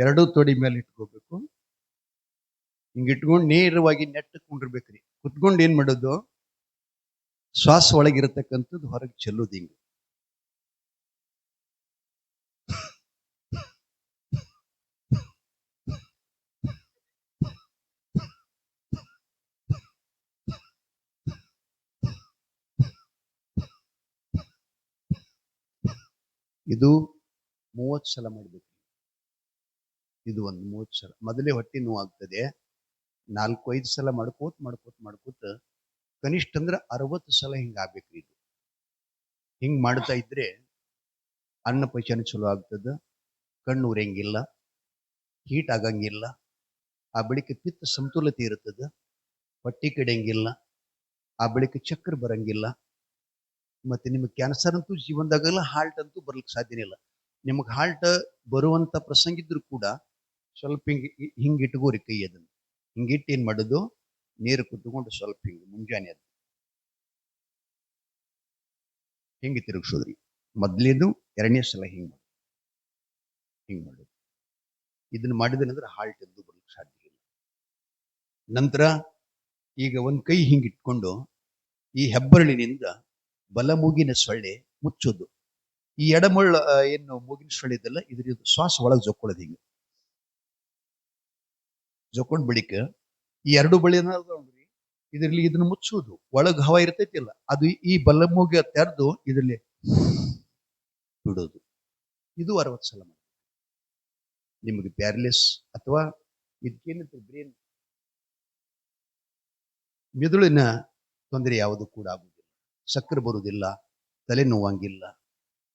ಎರಡೂ ತೊಡಿ ಮೇಲೆ ಇಟ್ಕೋಬೇಕು. ಹಿಂಗೆ ಇಟ್ಕೊಂಡು ನೇರವಾಗಿ ನೆಟ್ಟಕೊಂಡಿರ್ಬೇಕ್ರಿ. ಕುತ್ಕೊಂಡು ಏನ್ ಮಾಡೋದು, ಶ್ವಾಸ ಒಳಗಿರತಕ್ಕಂಥದ್ದು ಹೊರಗೆ ಚೆಲ್ಲೋದು ಹಿಂಗೆ. ಇದು 30 ಸಲ ಮಾಡಬೇಕು. ಇದು ಒಂದು 30 ಸಲ. ಮೊದಲೇ ಹೊಟ್ಟೆ ನೋವು ಆಗ್ತದೆ. 4-5 ಸಲ ಮಾಡ್ಕೋತ ಕನಿಷ್ಠ ಅಂದ್ರೆ 60 ಸಲ ಹಿಂಗ ಆಗ್ಬೇಕ್ರಿ. ಇದು ಹಿಂಗ್ ಮಾಡ್ತಾ ಇದ್ರೆ ಅನ್ನ ಪಚನ ಚಲೋ ಆಗ್ತದ, ಕಣ್ಣು ಉರಿಯಂಗಿಲ್ಲ, ಹೀಟ್ ಆಗಂಗಿಲ್ಲ, ಆ ಬಳಿಕ ಪಿತ್ತ ಸಮತೋಲತೆ ಇರ್ತದ, ಹೊಟ್ಟೆ ಕೆಡಂಗಿಲ್ಲ, ಆ ಬಳಿಕ ಚಕ್ರ ಬರಂಗಿಲ್ಲ, ಮತ್ತೆ ನಿಮಗೆ ಕ್ಯಾನ್ಸರ್ ಅಂತೂ ಜೀವನದಾಗಲ್ಲ, ಹಾರ್ಟ್ ಅಂತೂ ಬರ್ಲಿಕ್ಕೆ ಸಾಧ್ಯನೇ ಇಲ್ಲ. ನಿಮಗೆ ಹಾರ್ಟ್ ಬರುವಂತ ಪ್ರಸಂಗ ಇದ್ರು ಕೂಡ ಸ್ವಲ್ಪ ಹಿಂಗೆ ಇಟ್ಕೋರಿ ಕೈ. ಅದನ್ನು ಹಿಂಗಿಟ್ಟು ಏನ್ ಮಾಡೋದು, ನೀರು ಕುತ್ಕೊಂಡು ಸ್ವಲ್ಪ ಹಿಂಗೆ ಮುಂಜಾನೆ ಅದು ಹಿಂಗೆ ತಿರುಗಿಸೋದ್ರಿ. ಮೊದ್ಲೇದು 2ನೇ ಸಲ ಹಿಂಗ್ ಮಾಡೋದು. ಇದನ್ನ ಮಾಡಿದ್ರೆ ಹಾರ್ಟ್ ಎಂದು ಬರ್ಲಿಕ್ಕೆ ಸಾಧ್ಯ ಇಲ್ಲ. ನಂತರ ಈಗ ಒಂದ್ ಕೈ ಹಿಂಗೆ ಇಟ್ಕೊಂಡು ಈ ಹೆಬ್ಬರಳಿನಿಂದ ಬಲ ಮೂಗಿನ ಸೊಳ್ಳೆ ಮುಚ್ಚೋದು. ಈ ಎಡಮಳ್ಳ ಏನು ಮೂಗಿನ ಸೊಳ್ಳೆ ಇದೆಲ್ಲ, ಇದ್ರ ಶ್ವಾಸ ಒಳಗೆ ಜೊಕ್ಕೊಳ್ಳೋದು. ಹಿಂಗೆ ಜೊಕ್ಕೊಂಡ್ ಬಳಿಕ ಈ 2 ಬಳಿ ಇದರಲ್ಲಿ ಇದನ್ನ ಮುಚ್ಚೋದು. ಒಳಗ್ ಹವಾ ಇರ್ತೈತಿಲ್ಲ, ಅದು ಈ ಬಲ ಮೂಗಿಯ ತೆರೆದು ಇದರಲ್ಲಿ ಬಿಡೋದು. ಇದು 60 ಸಲ ಮಾಡಿ. ನಿಮಗೆ ಪ್ಯಾರಲಿಸ್ ಅಥವಾ ಇದಕ್ಕೇನಂತ ಬ್ರೇನ್ ಮೆದುಳಿನ ತೊಂದರೆ ಯಾವುದು ಕೂಡ ಆಗುವುದಿಲ್ಲ, ಸಕ್ಕರೆ ಬರುವುದಿಲ್ಲ, ತಲೆ ನೋವಂಗಿಲ್ಲ,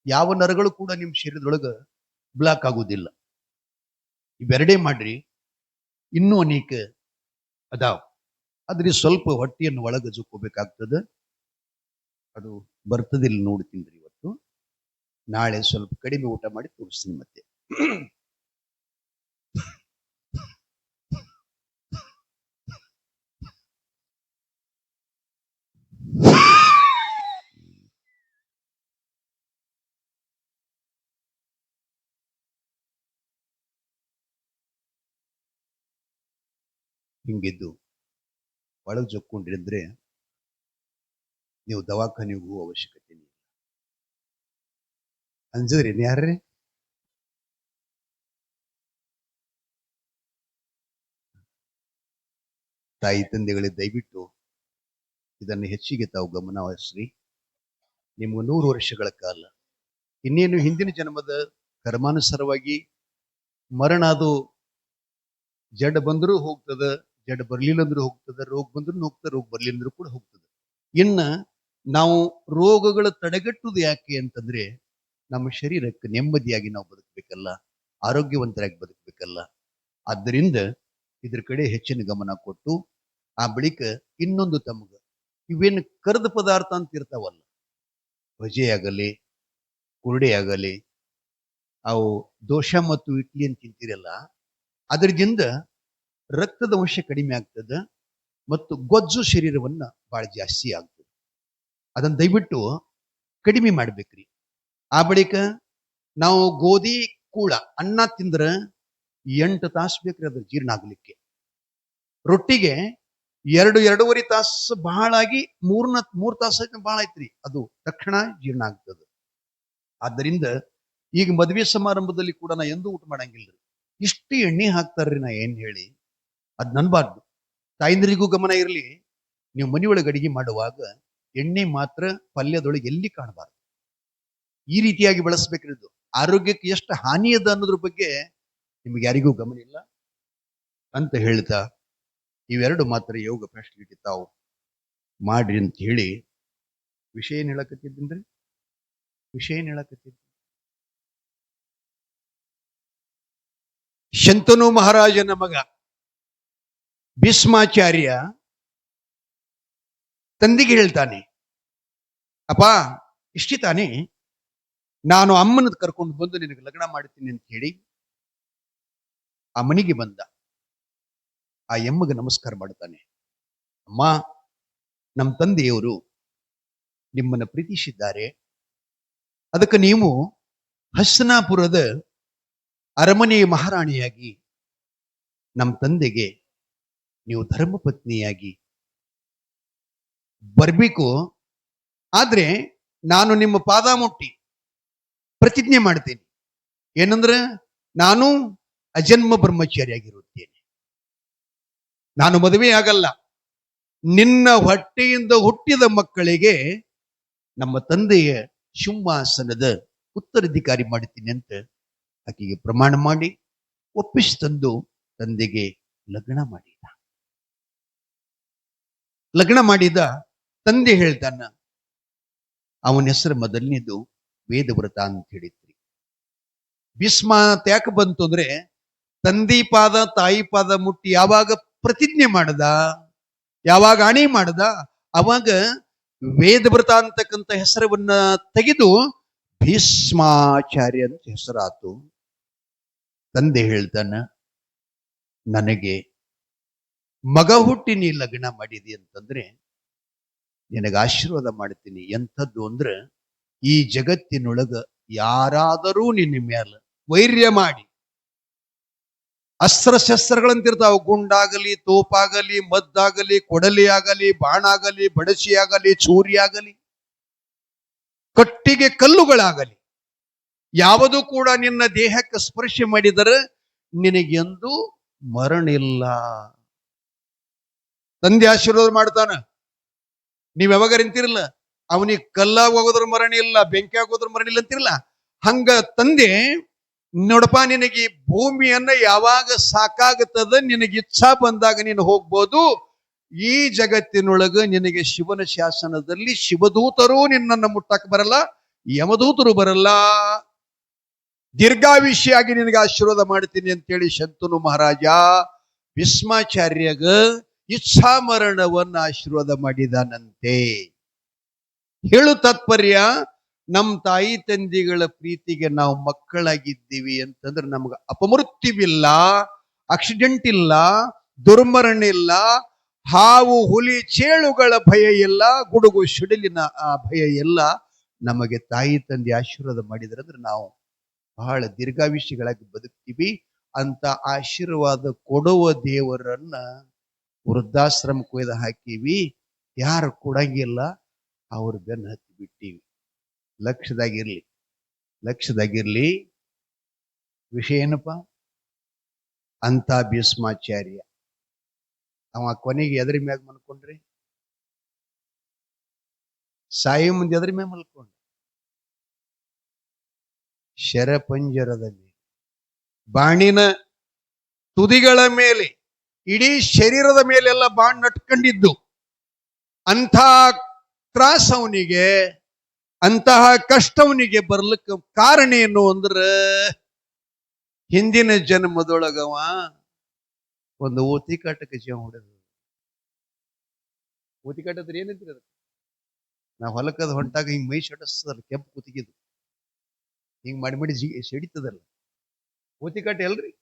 ಯಾವ ನರಗಳು ಕೂಡ ನಿಮ್ಮ ಶರೀರದೊಳಗ ಬ್ಲಾಕ್ ಆಗುವುದಿಲ್ಲ. ಇವೆರಡೇ ಮಾಡ್ರಿ. ಇನ್ನೂ ಅನೇಕ ಅದಾವ. ಆದ್ರೆ ಸ್ವಲ್ಪ ಹೊಟ್ಟೆಯನ್ನು ಒಳಗೆ ಜುಕ್ಕೋಬೇಕಾಗ್ತದೆ. ಅದು ಬರ್ತದಿಲ್ಲ, ನೋಡ್ತೀನಿ ಇವತ್ತು. ನಾಳೆ ಸ್ವಲ್ಪ ಕಡಿಮೆ ಊಟ ಮಾಡಿ ತೋರಿಸ್ತೀನಿ ಮತ್ತೆ. ಹಿಂಗಿದ್ದು ಒಳಗೆ ಜೊಕ್ಕೊಂಡ್ರಿ ಅಂದ್ರೆ ನೀವು ದವಾಖಾನೆಗೆ ಹೋಗುವ ಅವಶ್ಯಕತೆ ಇಲ್ಲ. ಅಂಜದ್ರಿ ಯಾರ್ರಿ? ತಾಯಿ ತಂದೆಗಳೇ, ದಯವಿಟ್ಟು ಇದನ್ನು ಹೆಚ್ಚಿಗೆ ತಾವು ಗಮನ ವಹಿಸ್ರಿ. ನಿಮ್ಗೆ 100 ವರ್ಷಗಳ ಕಾಲ, ಇನ್ನೇನು ಹಿಂದಿನ ಜನ್ಮದ ಕರ್ಮಾನುಸಾರವಾಗಿ ಮರಣ ಅದು ಜಡ್ ಬಂದರೂ ಹೋಗ್ತದ, ಜಡ್ ಬರ್ಲಿಲ್ಲ ಅಂದ್ರೂ ಹೋಗ್ತದ, ರೋಗ ಬಂದ್ರೂ ಹೋಗ್ತದೆ, ರೋಗ ಬರ್ಲಿಲ್ಲ ಅಂದ್ರೂ ಕೂಡ ಹೋಗ್ತದೆ. ಇನ್ನ ನಾವು ರೋಗಗಳ ತಡೆಗಟ್ಟುವುದು ಯಾಕೆ ಅಂತಂದ್ರೆ, ನಮ್ಮ ಶರೀರಕ್ಕೆ ನೆಮ್ಮದಿಯಾಗಿ ನಾವು ಬದುಕಬೇಕಲ್ಲ, ಆರೋಗ್ಯವಂತರಾಗಿ ಬದುಕಬೇಕಲ್ಲ. ಆದ್ದರಿಂದ ಇದ್ರ ಕಡೆ ಹೆಚ್ಚಿನ ಗಮನ ಕೊಟ್ಟು, ಆ ಬಳಿಕ ಇನ್ನೊಂದು ತಮಗ ಇವೇನು ಕರೆದ ಪದಾರ್ಥ ಅಂತ ಇರ್ತಾವಲ್ಲ, ಭಜೆ ಆಗಲಿ, ಕುರುಡೆ ಆಗಲಿ, ಅವು ದೋಸೆ ಮತ್ತು ಇಡ್ಲಿ ಅಂತ ತಿಂತೀರಲ್ಲ, ಅದರಿಂದ ರಕ್ತದ ಅಂಶ ಕಡಿಮೆ ಆಗ್ತದೆ ಮತ್ತು ಗೊಜ್ಜು ಶರೀರವನ್ನ ಬಹಳ ಜಾಸ್ತಿ ಆಗ್ತದೆ. ಅದನ್ನ ದಯವಿಟ್ಟು ಕಡಿಮೆ ಮಾಡ್ಬೇಕ್ರಿ. ಆ ಬಳಿಕ ನಾವು ಗೋಧಿ ಕೂಳ ಅನ್ನ ತಿಂದ್ರೆ 8 ತಾಸು ಬೇಕ್ರಿ ಅದ್ರ ಜೀರ್ಣ ಆಗ್ಲಿಕ್ಕೆ. ರೊಟ್ಟಿಗೆ 2-2.5 ತಾಸು ಬಹಳ ಆಗಿ 3 ತಾಸು ಬಹಳ ಐತ್ರಿ, ಅದು ತಕ್ಷಣ ಜೀರ್ಣ ಆಗ್ತದೆ. ಆದ್ದರಿಂದ ಈಗ ಮದುವೆ ಸಮಾರಂಭದಲ್ಲಿ ಕೂಡ ನಾ ಎಂದೂ ಊಟ ಮಾಡಂಗಿಲ್ರಿ. ಇಷ್ಟು ಎಣ್ಣೆ ಹಾಕ್ತಾರ್ರಿ, ನಾ ಏನ್ ಹೇಳಿ ಅದ್ ನನ್ಬಾರ್ದು. ತಾಯಂದ್ರಿಗೂ ಗಮನ ಇರಲಿ, ನೀವು ಮನೆಯೊಳಗೆ ಅಡಿಗೆ ಮಾಡುವಾಗ ಎಣ್ಣೆ ಮಾತ್ರ ಪಲ್ಯದೊಳಗೆ ಎಲ್ಲಿ ಕಾಣಬಾರ್ದು. ಈ ರೀತಿಯಾಗಿ ಬಳಸ್ಬೇಕ್ರಿ. ಇದು ಆರೋಗ್ಯಕ್ಕೆ ಎಷ್ಟು ಹಾನಿ ಅದ ಅನ್ನೋದ್ರ ಬಗ್ಗೆ ನಿಮ್ಗೆ ಯಾರಿಗೂ ಗಮನ ಇಲ್ಲ ಅಂತ ಹೇಳ್ತಾ, ಇವೆರಡು ಮಾತ್ರ ಯೋಗ ಫೆಸಿಲಿಟಿ ತಾವು ಮಾಡ್ರಿ ಅಂತ ಹೇಳಿ ವಿಷಯ ಏನ್ ಹೇಳಕತ್ತಿದ್ದೀನ್ರಿ? ಶಂತನು ಮಹಾರಾಜನ ಮಗ ಭೀಷ್ಮಾಚಾರ್ಯ ತಂದೆಗೆ ಹೇಳ್ತಾನೆ, ಅಪ್ಪ ಇಷ್ಟಿ ತಾನೇ, ನಾನು ಅಮ್ಮನ ಕರ್ಕೊಂಡು ಬಂದು ನಿನಗೆ ಲಗ್ನ ಮಾಡ್ತೀನಿ ಅಂತ ಹೇಳಿ ಆ ಮನೆಗೆ ಬಂದ. ಆ ಎಮ್ಮಗೆ ನಮಸ್ಕಾರ ಮಾಡ್ತಾನೆ. ಅಮ್ಮ, ನಮ್ಮ ತಂದೆಯವರು ನಿಮ್ಮನ್ನ ಪ್ರೀತಿಸಿದ್ದಾರೆ, ಅದಕ್ಕೆ ನೀವು ಹಸ್ನಾಪುರದ ಅರಮನೆಯ ಮಹಾರಾಣಿಯಾಗಿ ನಮ್ಮ ತಂದೆಗೆ ನೀವು ಧರ್ಮಪತ್ನಿಯಾಗಿ ಬರ್ಬೇಕು. ಆದ್ರೆ ನಾನು ನಿಮ್ಮ ಪಾದ ಮುಟ್ಟಿ ಪ್ರತಿಜ್ಞೆ ಮಾಡ್ತೇನೆ. ಏನಂದ್ರೆ ನಾನು ಅಜನ್ಮ ಬ್ರಹ್ಮಚಾರಿಯಾಗಿರುತ್ತೇನೆ. ನಾನು ಮದುವೆ ಆಗಲ್ಲ. ನಿನ್ನ ಹೊಟ್ಟೆಯಿಂದ ಹುಟ್ಟಿದ ಮಕ್ಕಳಿಗೆ ನಮ್ಮ ತಂದೆಯ ಸಿಂಹಾಸನದ ಉತ್ತರಾಧಿಕಾರಿ ಮಾಡುತ್ತೀನಿ ಅಂತ ಆಕೆಗೆ ಪ್ರಮಾಣ ಮಾಡಿ ಒಪ್ಪಿಸಿ ತಂದು ತಂದೆಗೆ ಲಗ್ನ ಮಾಡಿದ. ಲಗ್ನ ಮಾಡಿದ ತಂದೆ ಹೇಳ್ತಾನ, ಅವನ ಹೆಸರು ಮೊದಲನೇದು ವೇದವ್ರತ ಅಂತ ಹೇಳಿದ್ರಿ. ಭೀಷ್ಮ ಅಂತ ಯಾಕೆ ಬಂತು ಅಂದ್ರೆ, ತಂದೆ ಪಾದ ತಾಯಿ ಪಾದ ಮುಟ್ಟಿ ಯಾವಾಗ ಪ್ರತಿಜ್ಞೆ ಮಾಡದ, ಯಾವಾಗ ಅಣಿ ಮಾಡದ, ಅವಾಗ ವೇದವ್ರತ ಅಂತಕ್ಕಂಥ ಹೆಸರನ್ನ ತೆಗೆದು ಭೀಷ್ಮಾಚಾರ್ಯ ಅಂತ ಹೆಸರಾತು. ತಂದೆ ಹೇಳ್ತಾನ, ನನಗೆ ಮಗ ಹುಟ್ಟಿ ನೀ ಲಗ್ನ ಮಾಡಿದಿ ಅಂತಂದ್ರೆ ನಿನಗೆ ಆಶೀರ್ವಾದ ಮಾಡ್ತೀನಿ. ಎಂಥದ್ದು ಅಂದ್ರೆ, ಈ ಜಗತ್ತಿನೊಳಗ ಯಾರಾದರೂ ನಿನ್ನ ಮೇಲೆ ವೈರ್ಯ ಮಾಡಿ ಅಸ್ತ್ರಶಸ್ತ್ರಗಳಂತಿರ್ತಾವ, ಗುಂಡಾಗಲಿ, ತೋಪಾಗಲಿ, ಮದ್ದಾಗಲಿ, ಕೊಡಲಿ ಆಗಲಿ, ಬಾಣ ಆಗಲಿ, ಬಡಸಿ ಆಗಲಿ, ಚೂರಿ ಆಗಲಿ, ಕಟ್ಟಿಗೆ ಕಲ್ಲುಗಳಾಗಲಿ, ಯಾವುದು ಕೂಡ ನಿನ್ನ ದೇಹಕ್ಕೆ ಸ್ಪರ್ಶ ಮಾಡಿದರೆ ನಿನಗೆಂದು ಮರಣ ಇಲ್ಲ. ತಂದೆ ಆಶೀರ್ವಾದ ಮಾಡ್ತಾನ. ನೀವ್ ಯಾವಾಗ ಅಂತಿರಲ್ಲ, ಅವನಿಗೆ ಕಲ್ಲಾಗ ಹೋಗೋದ್ರ ಮರಣ ಇಲ್ಲ, ಬೆಂಕಿ ಆಗೋದ್ರ ಮರಣ ಇಲ್ಲ ಅಂತಿರಲ್ಲ, ಹಂಗ ತಂದೆ ನೋಡಪ್ಪ, ನಿನಗೆ ಭೂಮಿಯನ್ನ ಯಾವಾಗ ಸಾಕಾಗುತ್ತದ, ನಿನಗೆ ಇಚ್ಛಾ ಬಂದಾಗ ನೀನು ಹೋಗ್ಬೋದು. ಈ ಜಗತ್ತಿನೊಳಗ ನಿನಗೆ ಶಿವನ ಶಾಸನದಲ್ಲಿ ಶಿವದೂತರು ನಿನ್ನನ್ನು ಮುಟ್ಟಕ್ ಬರಲ್ಲ, ಯಮದೂತರು ಬರಲ್ಲ. ದೀರ್ಘಾಯುಷ್ಯಾಗಿ ನಿನಗೆ ಆಶೀರ್ವಾದ ಮಾಡ್ತೀನಿ ಅಂತೇಳಿ ಶಂತನು ಮಹಾರಾಜ ಭೀಷ್ಮಾಚಾರ್ಯಗ ಇಚ್ಛಾ ಮರಣವನ್ನ ಆಶೀರ್ವಾದ ಮಾಡಿದಾನಂತೆ. ಹೇಳು ತಾತ್ಪರ್ಯ, ನಮ್ಮ ತಾಯಿ ತಂದೆಗಳ ಪ್ರೀತಿಗೆ ನಾವು ಮಕ್ಕಳಾಗಿದ್ದೀವಿ ಅಂತಂದ್ರೆ ನಮ್ಗೆ ಅಪಮೃತ್ಯುವಿಲ್ಲ, ಆಕ್ಸಿಡೆಂಟ್ ಇಲ್ಲ, ದುರ್ಮರಣ ಇಲ್ಲ, ಹಾವು ಹುಲಿ ಚೇಳುಗಳ ಭಯ ಇಲ್ಲ, ಗುಡುಗು ಸಿಡಿಲಿನ ಭಯ ಇಲ್ಲ. ನಮಗೆ ತಾಯಿ ತಂದೆ ಆಶೀರ್ವಾದ ಮಾಡಿದ್ರಂದ್ರೆ ನಾವು ಬಹಳ ದೀರ್ಘಾಯುಷ್ಯಗಳಾಗಿ ಬದುಕ್ತೀವಿ ಅಂತ ಆಶೀರ್ವಾದ ಕೊಡುವ ದೇವರನ್ನ ವೃದ್ಧಾಶ್ರಮ ಕೊಯ್ದು ಹಾಕಿವಿ. ಯಾರು ಕೊಡಂಗಿಲ್ಲ, ಅವ್ರ ಬೆನ್ನು ಹತ್ತಿ ಬಿಟ್ಟಿವಿ. ಲಕ್ಷದಾಗಿರ್ಲಿ. ವಿಷಯ ಏನಪ್ಪ, ಅಂತ ಭೀಷ್ಮಾಚಾರ್ಯ ಅವ ಕೊನೆಗೆ ಎದರಿ ಮ್ಯಾಗ ಮಲ್ಕೊಂಡ್ರಿ, ಸಾಯಿ ಮುಂದೆ ಎದರಿ ಮ್ಯಾಗ ಮಲ್ಕೊಂಡ್ರಿ, ಶರಪಂಜರದ ಮೇಲೆ, ಬಾಣಿನ ತುದಿಗಳ ಮೇಲೆ, ಇಡೀ ಶರೀರದ ಮೇಲೆಲ್ಲ ಬಾಣ್ ನಟ್ಕೊಂಡಿದ್ದು. ಅಂಥ ತ್ರಾಸ ಅವನಿಗೆ, ಅಂತಹ ಕಷ್ಟ ಅವನಿಗೆ ಬರ್ಲಿಕ್ಕೆ ಕಾರಣ ಏನು ಅಂದ್ರೆ, ಹಿಂದಿನ ಜನ್ಮದೊಳಗವ ಒಂದು ಓತಿ ಕಾಟಕ್ಕೆ ಜೀವ ಹೊಡೆದ. ಓತಿ ಕಾಟದ್ರೆ ಏನಂತೀರ ಅದಕ್ಕೆ? ನಾವು ಹೊಲಕ್ಕದ ಹೊಂಟಾಗ ಹಿಂಗ್ ಮೈ ಶಟಸ್ತದಲ್ಲ, ಕೆಂಪು ಕುತ್ತಿಗೆದು ಹಿಂಗ್ ಮಾಡಿ ಸಿಡಿತದಲ್ಲ, ಓತಿ ಕಾಟ ಅಲ್ರಿ.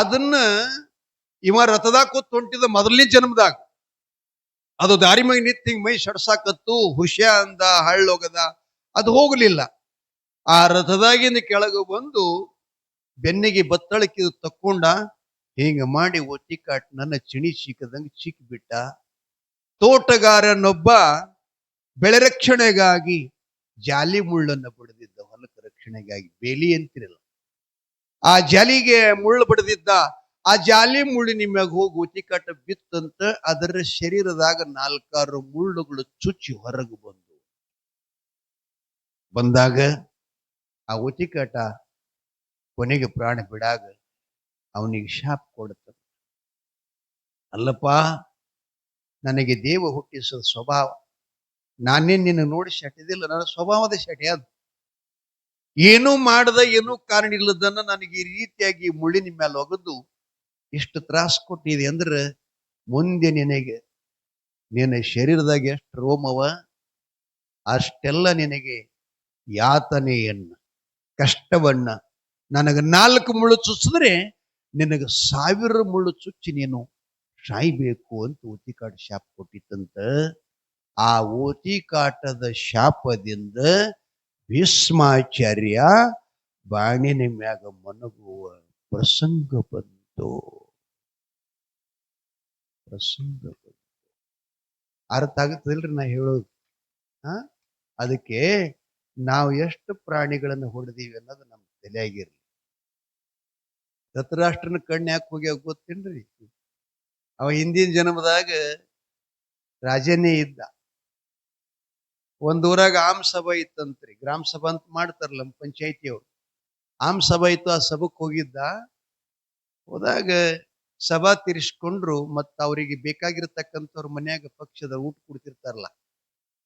ಅದನ್ನ ಇವ ರಥದಾಗ ಕೂತ್ ಹೊಂಟಿದ ಮೊದಲನೇ ಜನ್ಮದಾಗ. ಅದು ದಾರಿ ಮ್ಯಾಗ ನಿಂತ ಹಿಂಗ್ ಮೈ ಶಡ್ಸಾಕತ್ತು, ಹುಷ್ಯ ಅಂದ, ಹಳ್ಳೋಗದ, ಅದು ಹೋಗ್ಲಿಲ್ಲ. ಆ ರಥದಾಗಿಂದ ಕೆಳಗೆ ಬಂದು ಬೆನ್ನಿಗೆ ಬತ್ತಳಕ್ಕೆ ತಕ್ಕೊಂಡ, ಹಿಂಗ ಮಾಡಿ ಒತ್ತಿ ಕಾಟ್ ನನ್ನ ಚಿಣಿ ಚೀಕದಂಗ ಚೀಕಿಬಿಟ್ಟ. ತೋಟಗಾರನೊಬ್ಬ ಬೆಳೆ ರಕ್ಷಣೆಗಾಗಿ ಜಾಲಿ ಮುಳ್ಳನ್ನು ಬಡಿದಿದ್ದ, ಹೊಲಕ್ಕೆ ರಕ್ಷಣೆಗಾಗಿ, ಬೇಲಿ ಅಂತಿರಲ್ಲ, ಆ ಜಾಲಿಗೆ ಮುಳ್ಳು ಬಡಿದಿದ್ದ. ಆ ಜಾಲಿ ಮುಳ್ಳಿನ ಮ್ಯಾಗ ಹೋಗಿ ಒತ್ತಿಕಾಟ ಬಿತ್ತಂತ ಅದರ ಶರೀರದಾಗ 4-6 ಮುಳ್ಳುಗಳು ಚುಚ್ಚಿ ಹೊರಗೆ ಬಂದಾಗ ಆ ಒತ್ತಿಕಾಟ ಕೊನೆಗೆ ಪ್ರಾಣ ಬಿಡಾಗ ಅವನಿಗೆ ಶಾಪ ಕೊಡುತ್ತ, ಅಲ್ಲಪ್ಪ, ನನಗೆ ದೇವ ಹುಟ್ಟಿಸೋ ಸ್ವಭಾವ, ನಾನೇನ್ ನಿನ್ನ ನೋಡಿ ಶಟಿದಿಲ್ಲ, ನನ್ನ ಸ್ವಭಾವದ ಶಟಿ ಅದು. ಏನೂ ಮಾಡದ, ಏನೂ ಕಾರಣ ಇಲ್ಲದನ್ನ ನನಗೆ ಈ ರೀತಿಯಾಗಿ ಮುಳ್ಳಿನ ಮೇಲೆ ಒಗೆದು ಇಷ್ಟು ತ್ರಾಸ ಕೊಟ್ಟಿದೆ ಅಂದ್ರೆ, ಮುಂದೆ ನಿನಗೆ ನಿನ್ನ ಶರೀರದಾಗ ಎಷ್ಟು ರೋಮವ ಅಷ್ಟೆಲ್ಲ ನಿನಗೆ ಯಾತನೆಯನ್ನ, ಕಷ್ಟವನ್ನ, ನನಗೆ 4 ಮುಳ್ಳು ಚುಚ್ಚಿದ್ರೆ ನಿನಗೆ 1000 ಮುಳ್ಳು ಚುಚ್ಚಿ ನೀನು ಸಾಯ್ಬೇಕು ಅಂತ ಓತಿಕಾಟ ಶಾಪ ಕೊಟ್ಟಿತ್ತಂತ. ಆ ಓತಿಕಾಟದ ಶಾಪದಿಂದ ಭೀಷ್ಮಾಚಾರ್ಯ ಬಾಣಿನ ಮ್ಯಾಗ ಮನಗುವ ಪ್ರಸಂಗ ಬಂತು. ಪ್ರಸಂಗ ಬಂತು. ಅರ್ಥ ಆಗುತ್ತದಿಲ್ರಿ ನಾ ಹೇಳೋದು? ಅದಕ್ಕೆ ನಾವು ಎಷ್ಟು ಪ್ರಾಣಿಗಳನ್ನು ಹೊಡೆದೀವಿ ಅನ್ನೋದು ನಮ್ ತಲೆಯಾಗಿರ್ಲಿ. ಧೃತರಾಷ್ಟ್ರನ ಕಣ್ಣು ಯಾಕೆ ಹೋಗ್ಯಾವ ಗೊತ್ತೇನ್ರಿ? ಅವ ಹಿಂದಿನ ಜನ್ಮದಾಗ ರಾಜನೇ ಇದ್ದ. ಒಂದೂರಾಗ ಆಮ್ ಸಭಾ ಇತ್ತಂತ್ರಿ. ಗ್ರಾಮ ಸಭಾ ಅಂತ ಮಾಡ್ತಾರಲ್ಲ ಪಂಚಾಯತಿಯವ್ರು. ಆಮ್ ಸಭಾ ಇತ್ತು. ಆ ಸಭಕ್ ಹೋಗಿದ್ದ. ಹೋದಾಗ ಸಭಾ ತೀರಿಸ್ಕೊಂಡ್ರು. ಮತ್ತ ಅವ್ರಿಗೆ ಬೇಕಾಗಿರ್ತಕ್ಕಂಥವ್ರ ಮನ್ಯಾಗ ಪಕ್ಷದ ಊಟ ಕೊಡ್ತಿರ್ತಾರಲ್ಲ,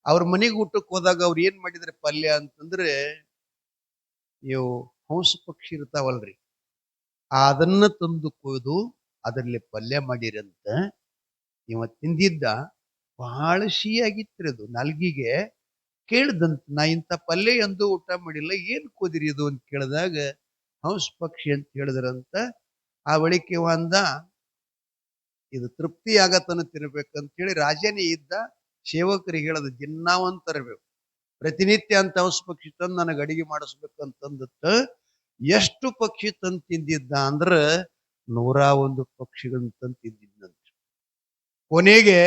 ಅವ್ರ ಮನೆಗೆ ಊಟಕ್ಕೆ ಹೋದಾಗ ಅವ್ರು ಏನ್ ಮಾಡಿದ್ರೆ ಪಲ್ಯ ಅಂತಂದ್ರೆ ಇವು ಹಂಸ ಪಕ್ಷಿ ಇರ್ತಾವಲ್ರಿ, ಅದನ್ನ ತಂದು ಕೊಯ್ದು ಅದರಲ್ಲಿ ಪಲ್ಯ ಮಾಡಿರಂತ. ಇವ ತಿಂದಿದ್ದ. ಬಹಳ ಸಿಹಿಯಾಗಿತ್ರಿ ಅದು. ನಾಲ್ಗಿಗೆ ಕೇಳ್ದಂತ, ನಾ ಇಂಥ ಪಲ್ಯ ಎಂದು ಊಟ ಮಾಡಿಲ್ಲ, ಏನ್ ಕೋದಿರಿ ಇದು ಅಂತ ಕೇಳಿದಾಗ ಹಂಸ ಪಕ್ಷಿ ಅಂತ ಹೇಳಿದ್ರಂತ. ಆ ಬಳಿಕೆ ಅಂದ, ಇದು ತೃಪ್ತಿ ಆಗತನ ತಿನ್ಬೇಕಂತ ಹೇಳಿ ರಾಜನೇ ಇದ್ದ. ಸೇವಕರಿಗೆ ಹೇಳದ, ದಿನಾ ಒಂದ್ ತರಬೇಕು, ಪ್ರತಿನಿತ್ಯ ಅಂತ ಹಂಸ ಪಕ್ಷಿ ತಂದು ನನಗೆ ಅಡಿಗೆ ಮಾಡಿಸ್ಬೇಕಂತಂದತ್ತ. ಎಷ್ಟು ಪಕ್ಷಿ ತಂದು ತಿಂದಿದ್ದ ಅಂದ್ರ 101 ಪಕ್ಷಿಗಳನ್ನ ತಂದು ತಿಂದಿದ್ದಂತ. ಕೊನೆಗೆ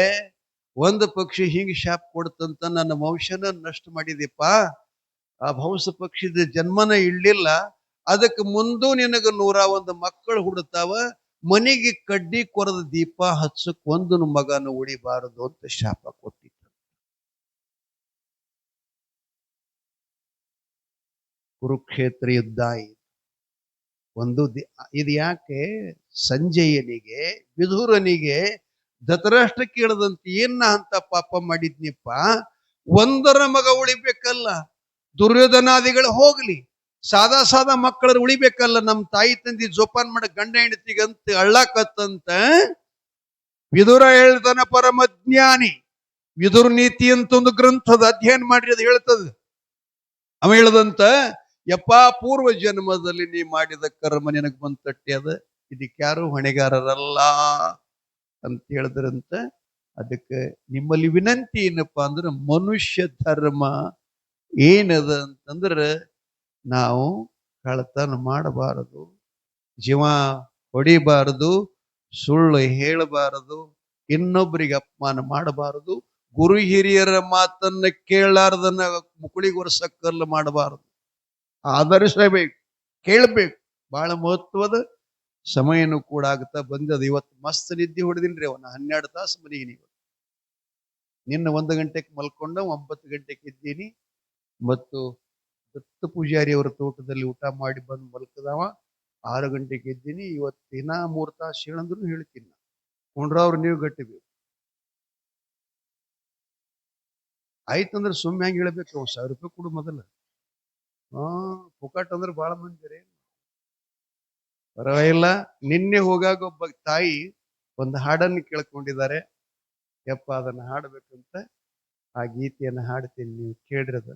ಒಂದು ಪಕ್ಷಿ ಹಿಂಗ್ ಶಾಪ್ ಕೊಡ್ತಂತ, ನನ್ನ ವಂಶನ ನಷ್ಟ ಮಾಡಿದೆಪ್ಪ, ಆ ಹಂಸ ಪಕ್ಷಿದ ಜನ್ಮನ ಇಡ್ಲಿಲ್ಲ, ಅದಕ್ಕೆ ಮುಂದೂ ನಿನಗ 101 ಮಕ್ಕಳು ಹುಡ್ತಾವ, ಮನೆಗೆ ಕಡ್ಡಿ ಕೊರದ ದೀಪ ಹಚ್ಚಕ್ ಒಂದು ಮಗನ ಉಳಿಬಾರದು ಅಂತ ಶಾಪ ಕೊಟ್ಟಿದ್ದ. ಕುರುಕ್ಷೇತ್ರ ಯುದ್ಧ ಇದು ಯಾಕೆ? ಸಂಜಯನಿಗೆ, ವಿದುರನಿಗೆ, ಧೃತರಾಷ್ಟ್ರ ಕೇಳದಂತ, ಏನ ಅಂತ ಪಾಪ ಮಾಡಿದ್ನಿಪ್ಪ, ಒಂದರ ಮಗ ಉಳಿಬೇಕಲ್ಲ, ದುರ್ಯೋಧನಾದಿಗಳು ಹೋಗ್ಲಿ, ಸಾದಾ ಮಕ್ಕಳರು ಉಳಿಬೇಕಲ್ಲ, ನಮ್ ತಾಯಿ ತಂದಿ ಜೋಪಾನ್ ಮಾಡ ಗಂಡ ಹೆಂಡತಿಗಂತ ಅಳ್ಳಾಕತ್ತಂತ. ವಿದುರ ಹೇಳ್ತಾನ, ಪರಮಜ್ಞಾನಿ. ವಿದುರ ನೀತಿ ಅಂತ ಒಂದು ಗ್ರಂಥದ ಅಧ್ಯಯನ ಮಾಡಿ ಅದು ಹೇಳ್ತದ. ಅವ ಹೇಳದಂತ, ಯಪ್ಪ, ಪೂರ್ವ ಜನ್ಮದಲ್ಲಿ ನೀ ಮಾಡಿದ ಕರ್ಮ ನಿನಗ್ ಬಂದ್ ತಟ್ಟಿ ಅದ, ಇದಕ್ಯಾರು ಹೊಣೆಗಾರರಲ್ಲ ಅಂತ ಹೇಳಿದ್ರಂತ. ಅದಕ್ಕೆ ನಿಮ್ಮಲ್ಲಿ ವಿನಂತಿ ಏನಪ್ಪಾ ಅಂದ್ರೆ, ಮನುಷ್ಯ ಧರ್ಮ ಏನದ ಅಂತಂದ್ರೆ, ನಾವು ಕಳ್ಳತನ ಮಾಡಬಾರದು, ಜೀವ ಹೊಡಿಬಾರದು, ಸುಳ್ಳು ಹೇಳಬಾರದು, ಇನ್ನೊಬ್ಬರಿಗೆ ಅಪಮಾನ ಮಾಡಬಾರದು, ಗುರು ಹಿರಿಯರ ಮಾತನ್ನ ಕೇಳಾರ್ದನ್ನ ಮುಕುಳಿಗೆ ಒರೆಸಕ್ಕಲ್ಲ ಮಾಡಬಾರದು. ಆಧರಿಸಬೇಕು, ಕೇಳಬೇಕು. ಬಹಳ ಮಹತ್ವದ ಸಮಯನೂ ಕೂಡ ಆಗ್ತಾ ಬಂದದ. ಇವತ್ತು ಮಸ್ತ್ ನಿದ್ದೆ ಹೊಡೆದಿನ್ರಿ. ಅವನ 12 ತಾಸು ಮಲಗಿನಿ. ನಿನ್ನ 1 ಗಂಟೆಗೆ ಮಲ್ಕೊಂಡ, 9 ಗಂಟೆಗೆ ಇದ್ದೀನಿ. ಮತ್ತು ದತ್ತ ಪೂಜಾರಿ ಅವರ ತೋಟದಲ್ಲಿ ಊಟ ಮಾಡಿ ಬಂದು ಮಲ್ಕದವ. 6 ಗಂಟೆಗೆ ಇದ್ದೀನಿ. ಇವತ್ತಿನ 3 ತಾಸು ಹೇಳಂದ್ರು ಹೇಳ್ತೀನಿ. ಕೊಂಡ್ರವ್ರು ನೀವು ಗಟ್ಟಿಬೇಕು. ಆಯ್ತಂದ್ರೆ ಸುಮ್ಮನೆ ಹೆಂಗೆ ಹೇಳ್ಬೇಕು? 1000 ರೂಪಾಯಿ ಕೊಡು ಮೊದಲ. ಪುಕಾಟ್ ಅಂದ್ರೆ ಬಹಳ ಮಂದಿರಿ, ಪರವಾಗಿಲ್ಲ. ನಿನ್ನೆ ಹೋಗಾಗ ಒಬ್ಬ ತಾಯಿ ಒಂದು ಹಾಡನ್ನು ಕೇಳ್ಕೊಂಡಿದ್ದಾರೆ. ಯಪ್ಪ, ಅದನ್ನು ಹಾಡಬೇಕಂತ ಆ ಗೀತೆಯನ್ನು ಹಾಡ್ತೀನಿ, ನೀವು ಕೇಳಿರದ.